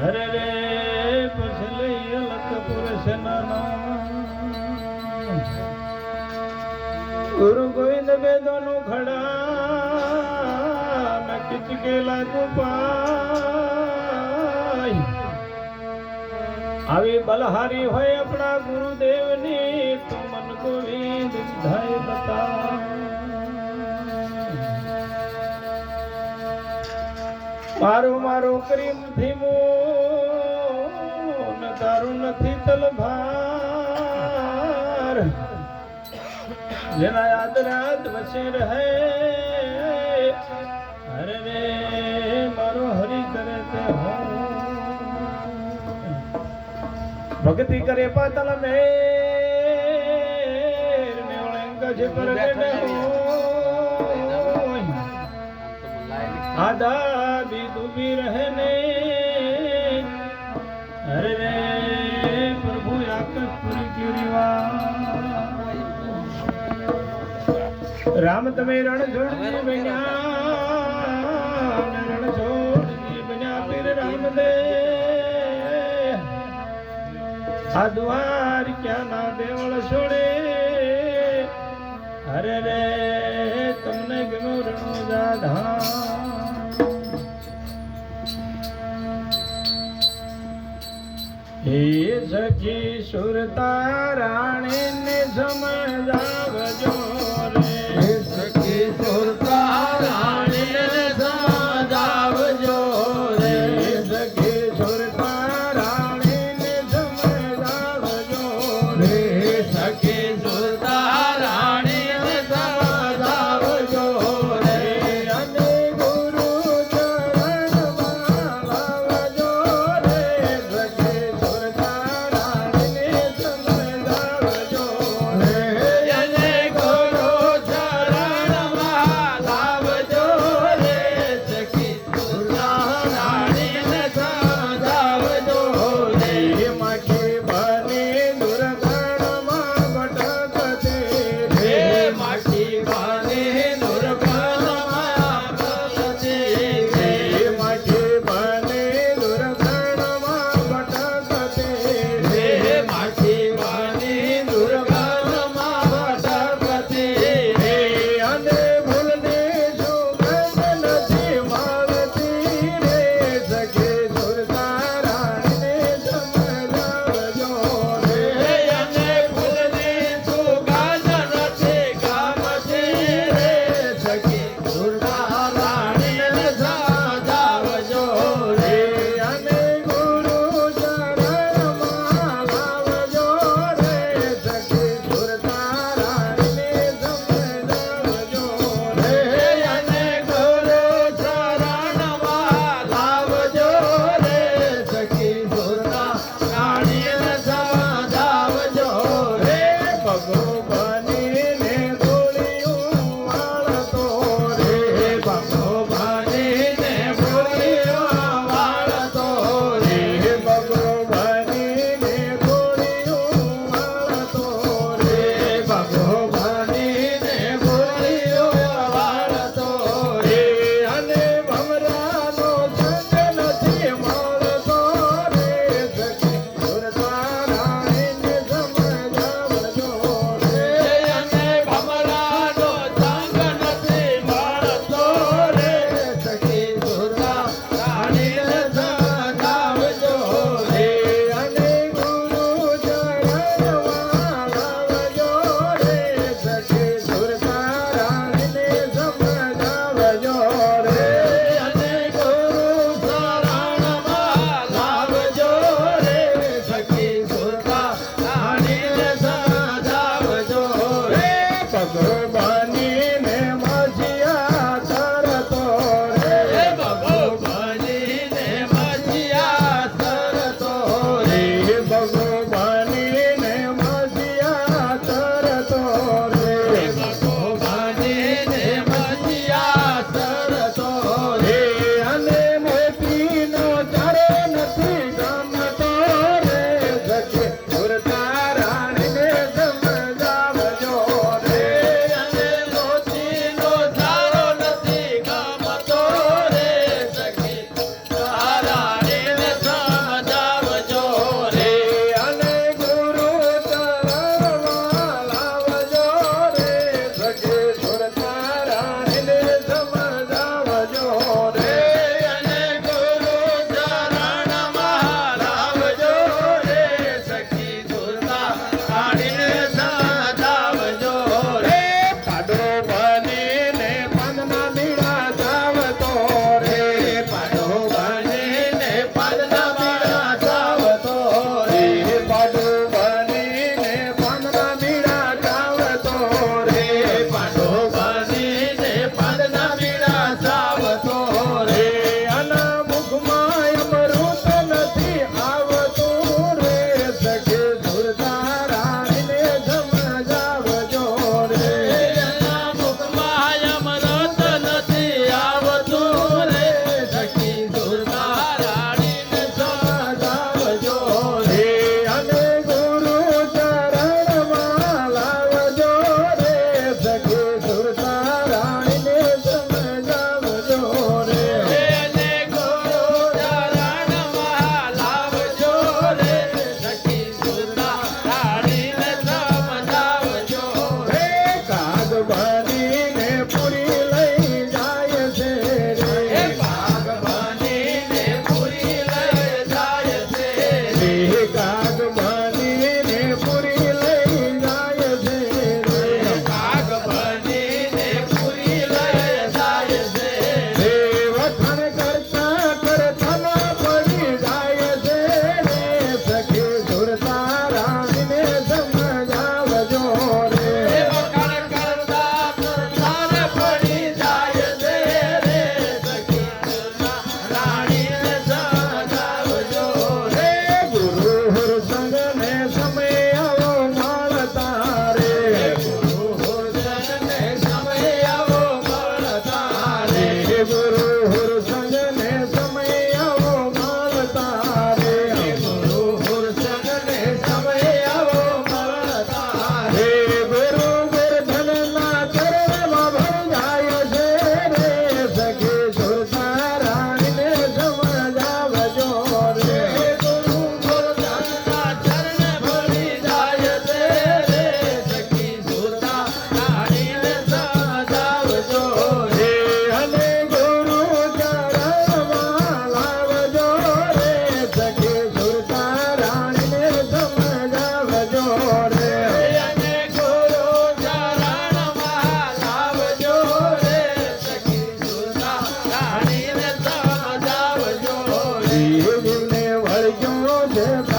હરે રે પછલી અલક પુરુષ ગુરુ ગોવિંદ વેદો નું ખડા મેં કિચકેલા ગુપાઈ આવી બલહારી હોય આપણા ગુરુદેવ ની તો મન ગોવિંદ વિધાય બતા મારું મારું કરી નથી મોન તારું નથી તલભાર જેના યાદ રાત વસે રહે હરે રે મારો હરી કરે તે હો ભક્તિ કરે પાતલ મેર ને ઓળંગ છે પરગટ હો આદા भी डूबी रहने हरे रे प्रभु आकस्पुरी की रिवा राम तमे रण छोड़ बन्या रण छोड़ बन्या फिर राम दे आ द्वार क्या ना देवल छोड़े हरे रे तुमने गमो रणो जाधा हे सखी सुरता राणी ने समझावजो रे हे सखी सुरता राणी ने समझावजो रे हे सखी सुरता राणी ने समझावजो रे हे सखी सुरता राणी ने समझावजो रे અને ગુરુ ચરણ માલવજો રે સખી સુરતા રાણી ને સમજાવજો રે એને ગુરુ જીવને વળગ્યો છે